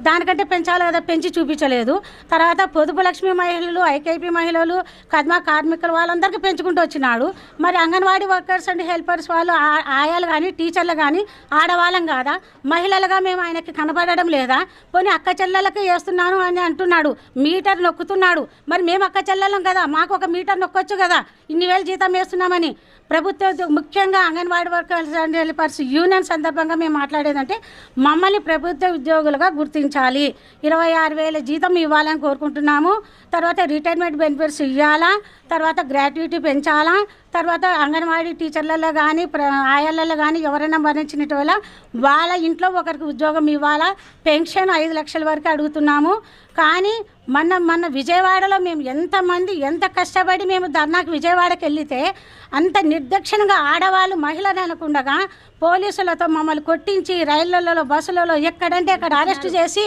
దానికంటే పెంచాలి కదా, పెంచి చూపించలేదు. తర్వాత పొదుపు లక్ష్మి మహిళలు, ఐకేపీ మహిళలు, కద్మా కార్మికులు వాళ్ళందరికీ పెంచుకుంటూ వచ్చినాడు. మరి అంగన్వాడీ వర్కర్స్ అండ్ హెల్పర్స్ వాళ్ళు ఆయాలు కానీ టీచర్లు కానీ ఆడవాళ్ళం కాదా, మహిళలుగా మేము ఆయనకి కనబడడం లేదా? పోనీ అక్క చెల్లెలకి వేస్తున్నాను అని అంటున్నాడు, మీటర్ నొక్కుతున్నాడు. మరి మేము అక్క చెల్లెలం కదా, మాకు ఒక మీటర్ నొక్కొచ్చు కదా, ఇన్ని వేలు జీతం వేస్తున్నామని. ప్రభుత్వ ముఖ్యంగా anganwadi workers and helpers union సందర్భంగా మేము మాట్లాడేదంటే మమ్మల్ని ప్రభుత్వ ఉద్యోగులుగా గుర్తించాలి, 26,000 జీతం ఇవ్వాలని కోరుకుంటున్నాము. తర్వాత రిటైర్మెంట్ బెనిఫిట్స్ ఇవ్వాలా, తర్వాత గ్రాట్యుటీ పెంచాలా, తర్వాత అంగన్వాడీ టీచర్లలో కానీ ఆయాలలో కానీ ఎవరైనా మరణించిన వాళ్ళ ఇంట్లో ఒకరికి ఉద్యోగం ఇవ్వాలా. పెన్షన్ 5 లక్షల వరకు అడుగుతున్నాము. కానీ మన విజయవాడలో మేము ఎంతమంది ఎంత కష్టపడి మేము ధర్నాకు విజయవాడకి వెళ్తే అంత నిర్దక్షిణంగా ఆడవాళ్ళు మహిళలు అనకుండా పోలీసులతో మమ్మల్ని కొట్టించి రైళ్లలో బస్సులలో ఎక్కడంటే అక్కడ అరెస్ట్ చేసి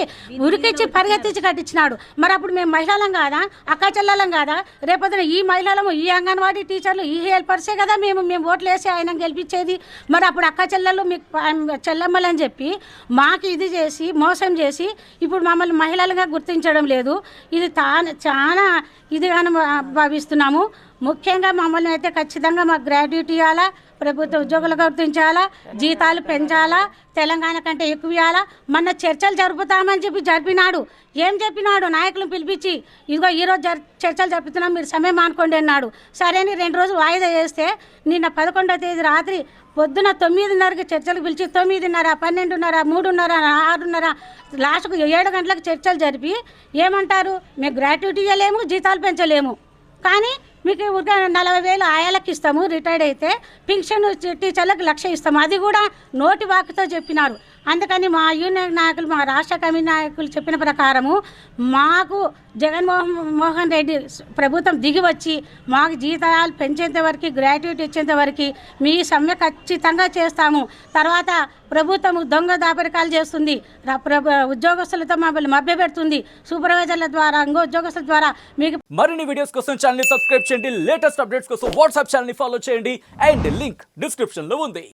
ఉరికిచ్చి పరిగెత్తించి కట్టించినాడు. మరి అప్పుడు మేము మహిళలం కాదా, అక్క చెల్లెలం కాదా? రేపొద్దున ఈ మహిళలము, ఈ అంగన్వాడీ టీచర్లు, ఈ హెల్పర్సే కదా మేము ఓట్లు వేసి ఆయన గెలిపించేది. మరి అప్పుడు అక్క చెల్లెలు మీకు చెల్లెమ్మలని చెప్పి మాకు ఇది చేసి మోసం చేసి ఇప్పుడు మమ్మల్ని మహిళలుగా గుర్తించడం లేదు. ఇది చాలా ఇదిగా భావిస్తున్నాము. ముఖ్యంగా మమ్మల్ని అయితే ఖచ్చితంగా మాకు గ్రాడ్యుయేట్ ఇవ్వాలా, ప్రభుత్వ ఉద్యోగులు గుర్తించాలా, జీతాలు పెంచాలా, తెలంగాణ కంటే ఎక్కువ ఇవ్వాలా. మొన్న చర్చలు జరుపుతామని చెప్పి జరిపినాడు. ఏం చెప్పినాడు? నాయకులను పిలిపించి ఇదిగో ఈరోజు చర్చలు జరుపుతున్నాం, మీరు సమయం మానుకోండి అన్నాడు. సరే అని 2 రోజులు వాయిదా చేస్తే నిన్న 11వ తేదీ రాత్రి పొద్దున 9:30కి చర్చలకు పిలిచి 9:30, 12:30, 3:30, 6:30 లాస్ట్కు 7 గంటలకు చర్చలు జరిపి ఏమంటారు, మేము గ్రాట్యుటీ ఇవ్వలేము, జీతాలు పెంచలేము, కానీ మీకు 40,000 ఆయాలకు ఇస్తాము, రిటైర్డ్ అయితే పెన్షన్ టీచర్లకు 1,00,000 ఇస్తాము. అది కూడా నోటి వాకుతో చెప్పినారు. అందుకని మా యూనియన్ నాయకులు, మా రాష్ట్ర కమిటీ నాయకులు చెప్పిన ప్రకారము మాకు జగన్మోహన్ రెడ్డి ప్రభుత్వం దిగి వచ్చి మాకు జీతాలు పెంచేంత వరకు, గ్రాట్యుటీ ఇచ్చేంత వరకు మీ సమ్మె ఖచ్చితంగా చేస్తాము. తర్వాత ప్రభుత్వం దొంగ దాపరికాలు చేస్తుంది, ఉద్యోగస్తులతో మమ్మల్ని మభ్యపెడుతుంది, సూపర్వైజర్ల ద్వారా, ఇంకో ఉద్యోగస్తుల ద్వారా. మీకు మరిన్ని వీడియోస్ కోసం ఛానల్ ని సబ్స్క్రైబ్ చేయండి, లేటెస్ట్ అప్డేట్స్ కోసం వాట్సాప్ ఛానల్ ని ఫాలో చేయండి, అండ్ లింక్ డిస్క్రిప్షన్ లో ఉంది.